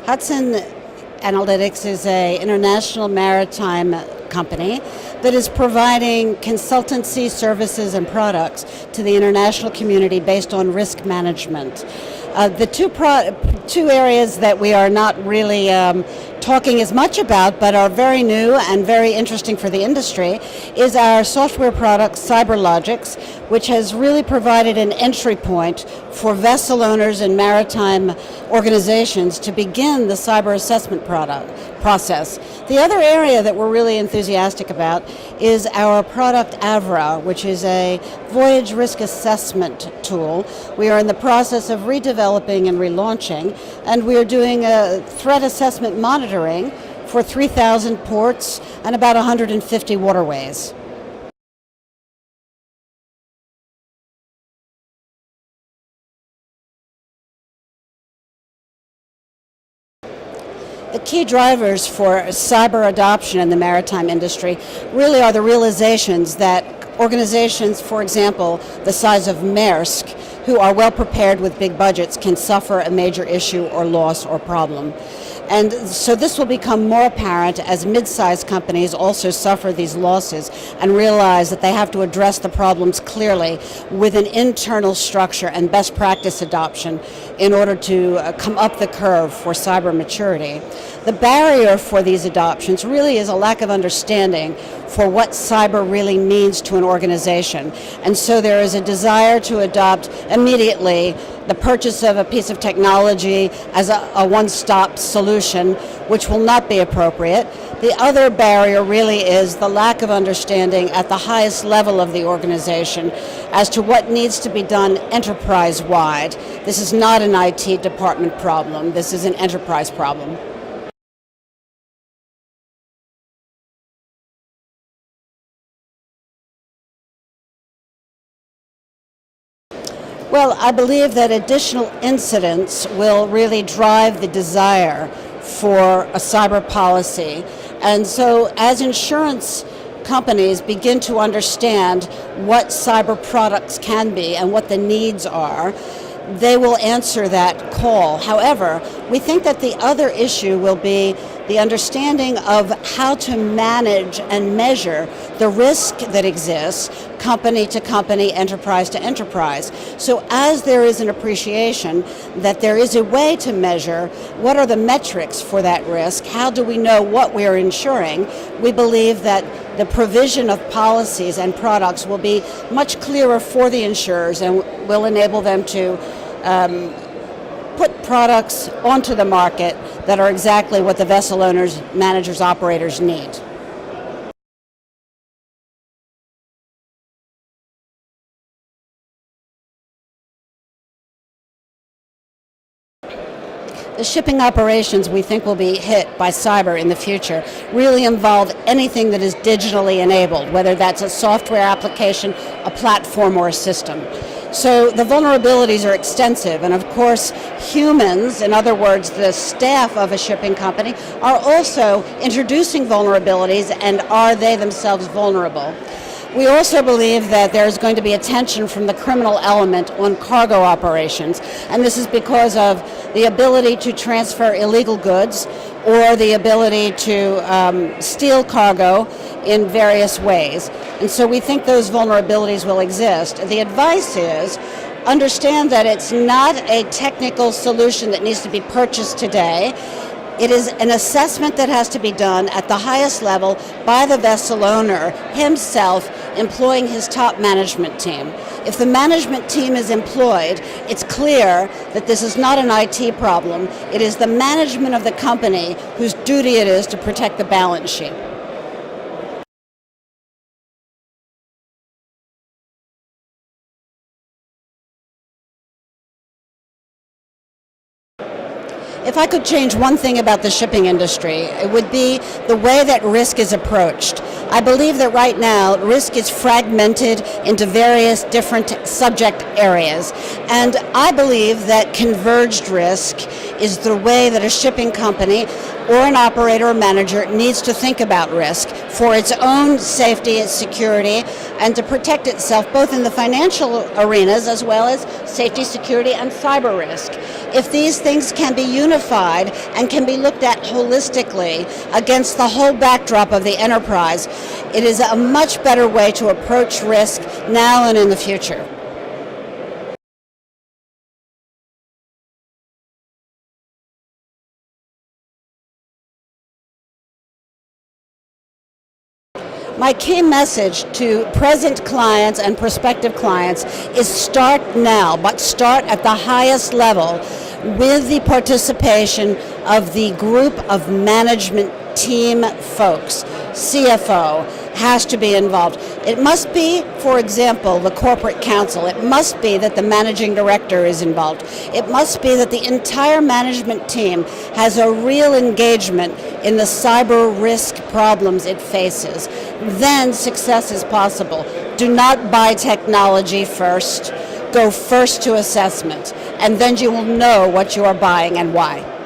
HudsonAnalytix is an international maritime company that is providing consultancy services and products to the international community based on risk management. The two areas that we are not really talking as much about but are very new and very interesting for the industry is our software product CyberLogix, which has really provided an entry point for vessel owners and maritime organizations to begin the cyber assessment process. The other area that we're really enthusiastic about is our product Avra, which is a voyage risk assessment tool. We are in the process of redeveloping and relaunching, and we are doing a threat assessment monitoring for 3,000 ports and about 150 waterways. The key drivers for cyber adoption in the maritime industry really are the realizations that organizations, for example, the size of Maersk, who are well prepared with big budgets, can suffer a major issue or loss or problem. And so this will become more apparent as mid-sized companies also suffer these losses and realize that they have to address the problems clearly with an internal structure and best practice adoption in order to come up the curve for cyber maturity. The barrier for these adoptions really is a lack of understanding for what cyber really means to an organization. And so there is a desire to adopt immediately the purchase of a piece of technology as a one-stop solution, which will not be appropriate. The other barrier really is the lack of understanding at the highest level of the organization as to what needs to be done enterprise-wide. This is not an IT department problem. This is an enterprise problem. Well, I believe that additional incidents will really drive the desire for a cyber policy. And so as insurance companies begin to understand what cyber products can be and what the needs are, they will answer that call. However, we think that the other issue will be the understanding of how to manage and measure the risk that exists company to company, enterprise to enterprise. So as there is an appreciation that there is a way to measure what are the metrics for that risk, how do we know what we are insuring, we believe that the provision of policies and products will be much clearer for the insurers and will enable them to put products onto the market that are exactly what the vessel owners, managers, operators need. The shipping operations we think will be hit by cyber in the future really involve anything that is digitally enabled, whether that's a software application, a platform, or a system. So the vulnerabilities are extensive, and of course humans, in other words the staff of a shipping company, are also introducing vulnerabilities, and are they themselves vulnerable. We also believe that there is going to be attention from the criminal element on cargo operations, and this is because of the ability to transfer illegal goods or the ability to steal cargo in various ways. And so we think those vulnerabilities will exist. The advice is understand that it's not a technical solution that needs to be purchased today. It is an assessment that has to be done at the highest level by the vessel owner himself, employing his top management team. If the management team is employed, it's clear that this is not an IT problem. It is the management of the company whose duty it is to protect the balance sheet. If I could change one thing about the shipping industry, it would be the way that risk is approached. I believe that right now risk is fragmented into various different subject areas, and I believe that converged risk is the way that a shipping company or an operator or manager needs to think about risk for its own safety and security, and to protect itself both in the financial arenas as well as safety, security, and cyber risk. If these things can be unified and can be looked at holistically against the whole backdrop of the enterprise, it is a much better way to approach risk now and in the future. My key message to present clients and prospective clients is start now, but start at the highest level with the participation of the group of management team folks. CFO has to be involved. It must be, for example, the corporate counsel. It must be that the managing director is involved. It must be that the entire management team has a real engagement in the cyber risk problems it faces. Then success is possible. Do not buy technology first. Go first to assessment, and then you will know what you are buying and why.